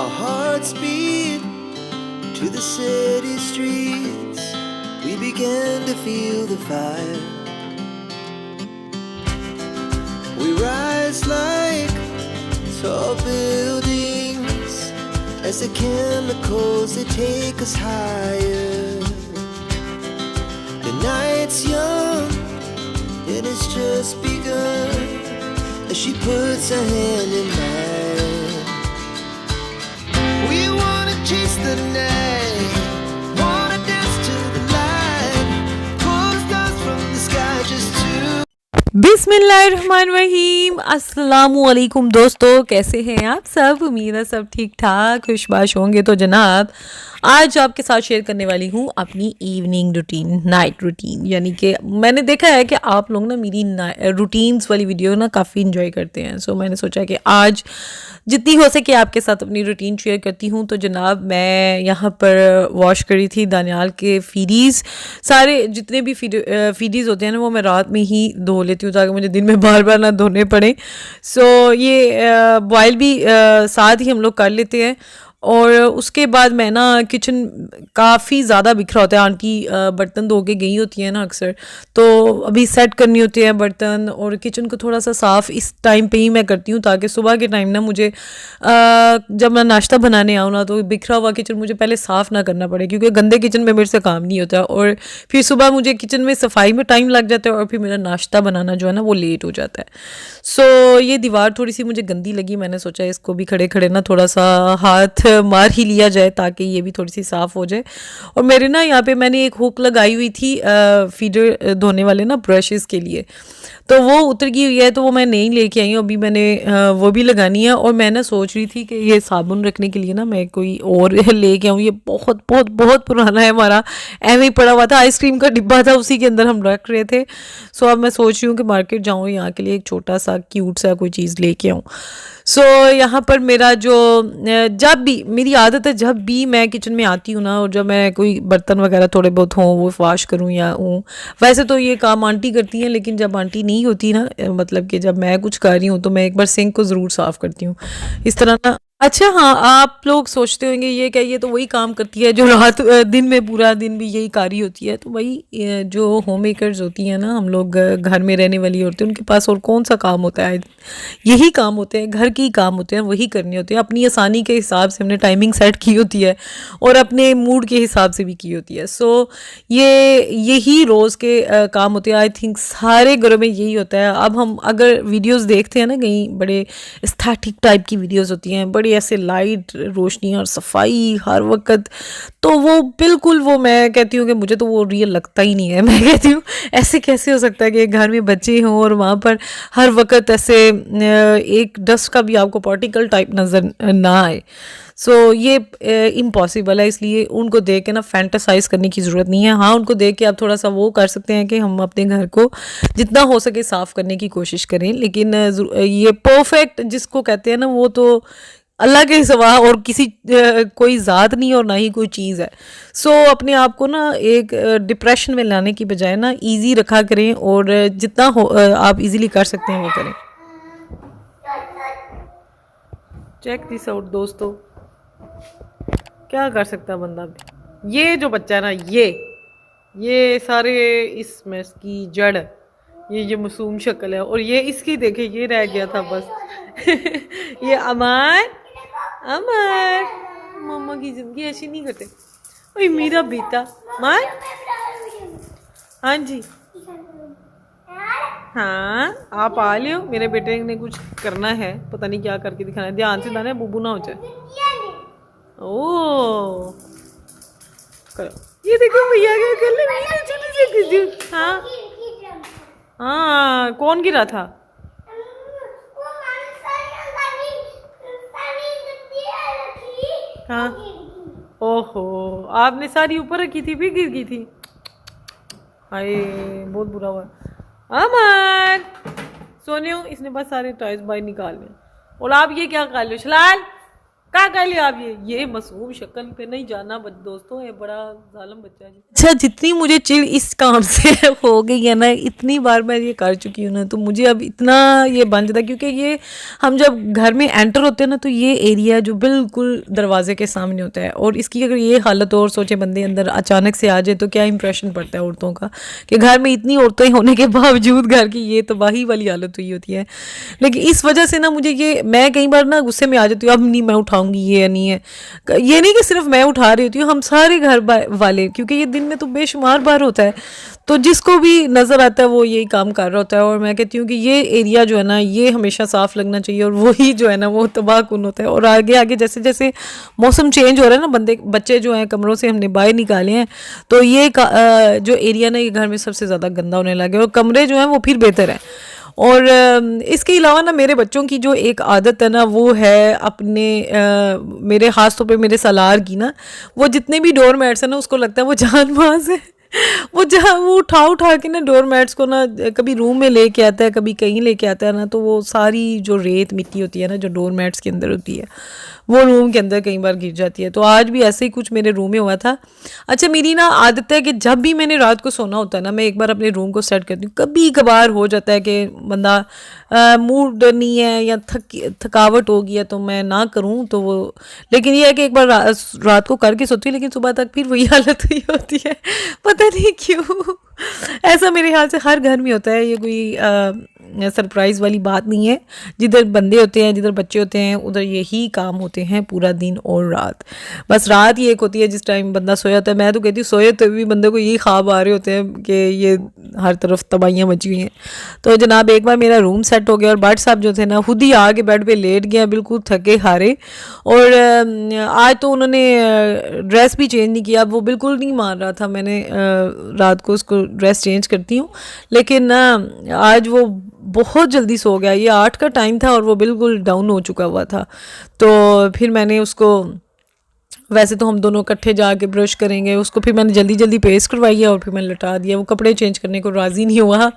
Our hearts beat to the city streets. We began to feel the fire. We rise like tall buildings as the chemicals they take us higher. The night's young and it's just begun as she puts her hand in mine. We wanna chase the night, wanna dance to the light, pull stars from the sky just to. बिस्मिल्लाहिर्रहमानिर्रहीम, अस्सलामु अलैकुम दोस्तों, कैसे हैं आप सब। उम्मीद है सब ठीक ठाक खुशबाश होंगे। तो जनाब आज आपके साथ शेयर करने वाली हूँ अपनी इवनिंग रूटीन, नाइट रूटीन। यानी कि मैंने देखा है कि आप लोग ना मेरी रूटीन्स वाली वीडियो ना काफ़ी इन्जॉय करते हैं। सो मैंने सोचा कि आज जितनी हो सके आपके साथ अपनी रूटीन शेयर करती हूँ। तो जनाब मैं यहाँ पर वॉश करी थी दानियाल के फीडीज़, सारे जितने भी फीडीज़ होते हैं ना वो मैं रात में ही धो लेती हूँ ताकि मुझे दिन में बार बार ना धोने पड़े। सो ये बॉयल भी साथ ही हम लोग कर लेते हैं। और उसके बाद मैं ना किचन काफ़ी ज़्यादा बिखरा होता है, आंटी बर्तन धो के गई होती है ना अक्सर, तो अभी सेट करनी होती है बर्तन और किचन को थोड़ा सा साफ़ इस टाइम पे ही मैं करती हूँ ताकि सुबह के टाइम ना मुझे जब मैं नाश्ता बनाने आऊँ ना तो बिखरा हुआ किचन मुझे पहले साफ़ ना करना पड़े, क्योंकि गंदे किचन में मेरे से काम नहीं होता और फिर सुबह मुझे किचन में सफाई में टाइम लग जाता है और फिर मेरा नाश्ता बनाना जो है ना वो लेट हो जाता है। सो ये दीवार थोड़ी सी मुझे गंदी लगी, मैंने सोचा इसको भी खड़े खड़े ना थोड़ा सा हाथ मार ही लिया जाए ताकि ये भी थोड़ी सी साफ़ हो जाए। और मेरे ना यहाँ पे मैंने एक हुक लगाई हुई थी फीडर धोने वाले ना ब्रशेस के लिए, तो वो उतर गई हुई है तो वो मैं नहीं लेके आई हूँ, अभी मैंने वो भी लगानी है। और मैं ना सोच रही थी कि ये साबुन रखने के लिए ना मैं कोई और लेके आऊँ, ये बहुत बहुत बहुत पुराना है हमारा, ऐਵੇਂ ही पड़ा हुआ था, आइसक्रीम का डिब्बा था उसी के अंदर हम रख रहे थे। सो अब मैं सोच रही हूँ कि मार्केट जाऊँ, यहाँ के लिए एक छोटा सा क्यूट सा कोई चीज़ लेके आऊँ। सो यहाँ पर मेरा जो जब भी मेरी आदत है, जब भी मैं किचन में आती हूँ ना और जब मैं कोई बर्तन वगैरह थोड़े बहुत हों वो वॉश करूँ या हूँ, वैसे तो ये काम आंटी करती हैं, लेकिन जब आंटी नहीं होती ना, मतलब कि जब मैं कुछ कर रही हूँ तो मैं एक बार सिंक को ज़रूर साफ़ करती हूँ इस तरह ना। अच्छा हाँ, आप लोग सोचते होंगे ये क्या, ये तो वही काम करती है जो रात दिन में पूरा दिन भी यही कारी होती है। तो वही जो होम मेकर्स होती हैं ना, हम लोग घर में रहने वाली औरतें, उनके पास और कौन सा काम होता है, यही काम होते हैं, घर के ही काम होते हैं, वही करने होते हैं। अपनी आसानी के हिसाब से हमने टाइमिंग सेट की होती है और अपने मूड के हिसाब से भी की होती है। सो यही रोज़ के काम होते हैं। आई थिंक सारे घरों में यही होता है। अब हम अगर वीडियोस देखते हैं ना, कहीं बड़े एस्थेटिक टाइप की वीडियोस होती हैं, बड़ी ऐसे लाइट रोशनी और सफाई हर वक्त, तो वो बिल्कुल वो मैं कहती हूँ कि मुझे तो वो रियल लगता ही नहीं है। मैं कहती हूँ ऐसे कैसे हो सकता है कि घर में बच्चे हों और वहाँ पर हर वक्त ऐसे एक डस्ट का भी आपको पार्टिकल टाइप नज़र ना आए। सो ये इम्पॉसिबल है, इसलिए उनको देख के ना फैंटासाइज करने की ज़रूरत नहीं है। हाँ, उनको देख के आप थोड़ा सा वो कर सकते हैं कि हम अपने घर को जितना हो सके साफ़ करने की कोशिश करें, लेकिन ये परफेक्ट जिसको कहते हैं ना वो तो अल्लाह के सिवा और किसी कोई ज़ात नहीं और ना ही कोई चीज़ है। सो अपने आप को ना एक डिप्रेशन में लाने की बजाय ना इजी रखा करें और जितना हो आप इजीली कर सकते हैं वो करें। चेक दिस आउट दोस्तों, क्या कर सकता है बंदा भी। ये जो बच्चा है ना, ये सारे इस मैस की जड़, ये मासूम शक्ल है, और ये इसकी देखे ये रह गया था बस। ये अमर मम्मा की जिंदगी ऐसी नहीं करते। ओए मेरा बेटा मार, हाँ जी हाँ आप आ लियो, मेरे बेटे ने कुछ करना है, पता नहीं क्या करके दिखाना है, ध्यान से दाना बुबू ना हो जाए। ओ करो, ये देखो भैया क्या कर ले। हाँ हाँ, कौन गिरा था? हाँ ओहो, आपने सारी ऊपर रखी थी फिर गिर गई थी। हाय बहुत बुरा हुआ। अमर सोने हो, इसने बस सारे टॉयज बाहर निकाल लिए। और आप ये क्या कर लो शलाल, क्या कर लिया आप? ये मासूम शक्ल पे नहीं जाना दोस्तों, ये बड़ा जालिम बच्चा है। अच्छा, जितनी मुझे चिढ़ इस काम से हो गई है ना, इतनी बार मैं ये कर चुकी हूँ ना, तो मुझे अब इतना ये बन जाता है, क्योंकि ये हम जब घर में एंटर होते हैं ना, तो ये एरिया जो बिल्कुल दरवाजे के सामने होता है, और इसकी अगर ये हालत और सोचे बंदे अंदर अचानक से आ जाए तो क्या इंप्रेशन पड़ता है औरतों का, कि घर में इतनी औरतें होने के बावजूद घर की ये तबाही वाली हालत हुई होती है। लेकिन इस वजह से ना मुझे ये, मैं कई बार ना गुस्से में आ जाती हूँ, अब नहीं मैं उठाऊंगी, ये नहीं है। ये नहीं कि सिर्फ मैं उठा रही होती हूँ, हम सारे घर वाले, क्योंकि ये दिन में तो बेशुमार बार होता है, तो जिसको भी नज़र आता है वो यही काम कर रहा होता है। और मैं कहती हूँ कि ये एरिया जो है ना, ये हमेशा साफ़ लगना चाहिए, और वही जो है ना वो तबाहकुन होता है। और आगे आगे जैसे जैसे मौसम चेंज हो रहा है ना, बच्चे जो हैं कमरों से हमने बाहर निकाले हैं, तो ये जो एरिया ना, ये घर में सबसे ज़्यादा गंदा होने लगे, और कमरे जो हैं वो फिर बेहतर हैं। और इसके अलावा ना, मेरे बच्चों की जो एक आदत है ना, वो है अपने मेरे ख़ास तौर पे मेरे सालार की ना, वो जितने भी डोर मैट्स हैं ना, उसको लगता है वो जान माज है। वो जहाँ वो उठा उठा के ना डोर मैट्स को ना कभी रूम में लेके आता है, कभी कहीं लेके आता है ना, तो वो सारी जो रेत मिट्टी होती है ना, जो डोर मैट्स के अंदर होती है, वो रूम के अंदर कई बार गिर जाती है। तो आज भी ऐसे ही कुछ मेरे रूम में हुआ था। अच्छा, मेरी ना आदत है कि जब भी मैंने रात को सोना होता है ना, मैं एक बार अपने रूम को सेट करती हूँ। कभी कभार हो जाता है कि बंदा मूड नहीं है या थकावट हो गई है तो मैं ना करूँ, तो वो, लेकिन ये है कि एक बार रात को करके सोती हूँ, लेकिन सुबह तक फिर वही हालत हुई होती है, पता नहीं क्यों। ऐसा मेरे ख्याल से हर घर में होता है, ये कोई सरप्राइज़ वाली बात नहीं है। जिधर बंदे होते हैं, जिधर बच्चे होते हैं, उधर यही काम होते हैं पूरा दिन और रात। बस रात ही एक होती है जिस टाइम बंदा सोया होता है। मैं तो कहती हूँ सोए तो भी बंदे को यही ख्वाब आ रहे होते हैं कि ये हर तरफ तबाहियाँ मची हुई हैं। तो जनाब, एक बार मेरा रूम सेट हो गया, और बट साहब जो थे ना, खुद ही आके बेड पे लेट गया, बिल्कुल थके हारे। और आज तो उन्होंने ड्रेस भी चेंज नहीं किया, वो बिल्कुल नहीं मान रहा था। मैंने रात को उसको ड्रेस चेंज करती हूँ, लेकिन ना आज वो बहुत जल्दी सो गया। ये 8 का टाइम था और वो बिल्कुल डाउन हो चुका हुआ था। तो फिर मैंने उसको, वैसे तो हम दोनों इकट्ठे जाके ब्रश करेंगे, उसको फिर मैंने जल्दी जल्दी पेस्ट करवाई है और फिर मैंने लटा दिया। वो कपड़े चेंज करने को राज़ी नहीं हुआ।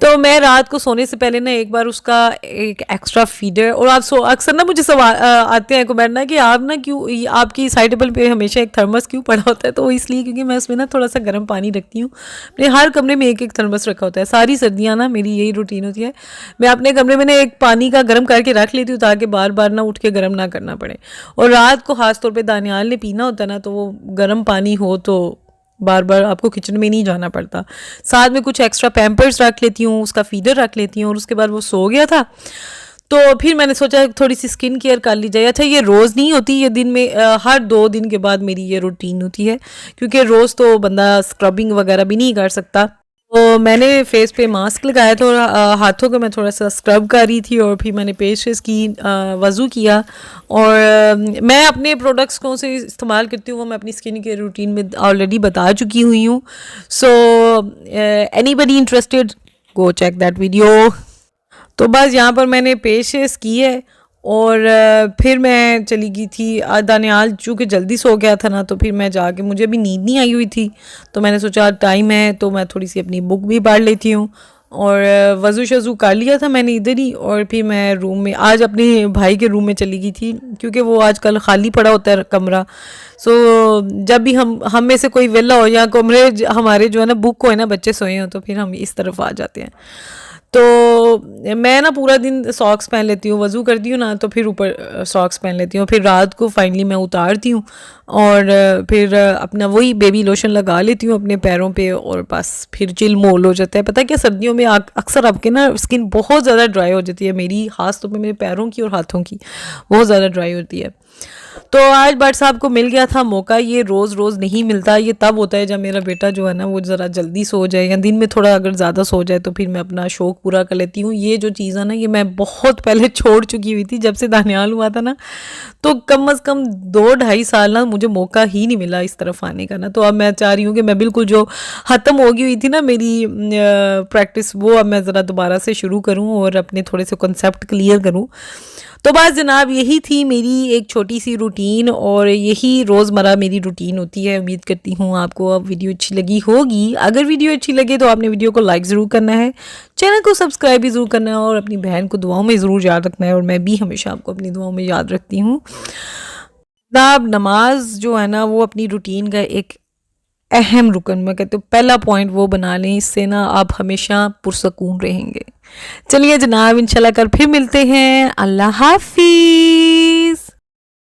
तो मैं रात को सोने से पहले ना एक बार उसका एक एक्स्ट्रा फीडर, और आप अक्सर ना मुझे सवाल आते हैं कमेंट ना कि आप ना क्यों, आपकी साइड टेबल पे हमेशा एक थर्मस क्यों पड़ा होता है? तो इसलिए क्योंकि मैं उसमें ना थोड़ा सा गर्म पानी रखती हूँ। मेरे हर कमरे में एक एक थर्मस रखा होता है। सारी सर्दियाँ ना मेरी यही रूटीन होती है। मैं अपने कमरे में ना एक पानी का गर्म करके रख लेती हूँ, ताकि बार बार ना उठ के गर्म ना करना पड़े। और रात को ख़ास तौर पर दानियाल ने पीना होता है ना, तो वो गर्म पानी हो तो बार बार आपको किचन में नहीं जाना पड़ता। साथ में कुछ एक्स्ट्रा पैम्पर्स रख लेती हूँ, उसका फीडर रख लेती हूँ। और उसके बाद वो सो गया था, तो फिर मैंने सोचा थोड़ी सी स्किन केयर कर ली जाए। अच्छा, ये रोज़ नहीं होती, ये दिन में हर 2 दिन के बाद मेरी ये रूटीन होती है, क्योंकि रोज़ तो बंदा स्क्रबिंग वगैरह भी नहीं कर सकता। तो मैंने फेस पे मास्क लगाया था, और हाथों को मैं थोड़ा सा स्क्रब कर रही थी, और फिर मैंने पेस्ट्स की वज़ू किया। और मैं अपने प्रोडक्ट्स कौन से इस्तेमाल करती हूँ वो मैं अपनी स्किन केयर रूटीन में ऑलरेडी बता चुकी हुई हूँ। So anybody interested, go check that video. तो बस यहाँ पर मैंने पेशेस की है, और फिर मैं चली गई थी। दानियाल चूँकि जल्दी सो गया था ना, तो फिर मैं जाके, मुझे अभी नींद नहीं आई हुई थी, तो मैंने सोचा टाइम है तो मैं थोड़ी सी अपनी बुक भी पढ़ लेती हूँ। और वज़ू शज़ू कर लिया था मैंने इधर ही, और फिर मैं रूम में, आज अपने भाई के रूम में चली गई थी, क्योंकि वो आजकल खाली पड़ा होता है कमरा। सो जब भी हम में से कोई वेला हो या कमरे हमारे जो है ना बुक हो, है ना, बच्चे सोए हों, तो फिर हम इस तरफ आ जाते हैं। तो मैं ना पूरा दिन सॉक्स पहन लेती हूँ, वज़ू करती हूँ ना, तो फिर ऊपर सॉक्स पहन लेती हूँ। फिर रात को फाइनली मैं उतारती हूँ, और फिर अपना वही बेबी लोशन लगा लेती हूँ अपने पैरों पे, और बस फिर चिल मोल हो जाता है। पता है क्या, सर्दियों में अक्सर आपके ना स्किन बहुत ज़्यादा ड्राई हो जाती है। मेरी ख़ास तौर पे मेरे पैरों की और हाथों की बहुत ज़्यादा ड्राई होती है। तो आज भट्ट साहब को मिल गया था मौका। ये रोज़ रोज़ नहीं मिलता, ये तब होता है जब मेरा बेटा जो है ना वो ज़रा जल्दी सो जाए, या दिन में थोड़ा अगर ज़्यादा सो जाए, तो फिर मैं अपना शौक़ पूरा कर लेती हूँ। ये जो चीज़ है ना, ये मैं बहुत पहले छोड़ चुकी हुई थी। जब से दानियाल हुआ था ना, तो कम अज़ कम 2-2.5 साल ना मुझे मौका ही नहीं मिला इस तरफ आने का ना। तो अब मैं चाह रही हूँ कि मैं बिल्कुल जो ख़त्म हो गई हुई थी ना मेरी प्रैक्टिस, वो अब मैं ज़रा दोबारा से शुरू करूँ और अपने थोड़े से कॉन्सेप्ट क्लियर करूँ। तो बस जनाब, यही थी मेरी एक छोटी सी रूटीन, और यही रोज़मर्रा मेरी रूटीन होती है। उम्मीद करती हूँ आपको अब वीडियो अच्छी लगी होगी। अगर वीडियो अच्छी लगे तो आपने वीडियो को लाइक ज़रूर करना है, चैनल को सब्सक्राइब भी ज़रूर करना है, और अपनी बहन को दुआओं में ज़रूर याद रखना है। और मैं भी हमेशा आपको अपनी दुआओं में याद रखती हूँ। जनाब नमाज जो है ना वो अपनी रूटीन का एक अहम रुकन, मैं कहती हूँ पहला पॉइंट वो बना लें, इससे ना आप हमेशा पुरसकून रहेंगे। चलिए जनाब, इंशाल्लाह कल फिर मिलते हैं। अल्लाह हाफिज।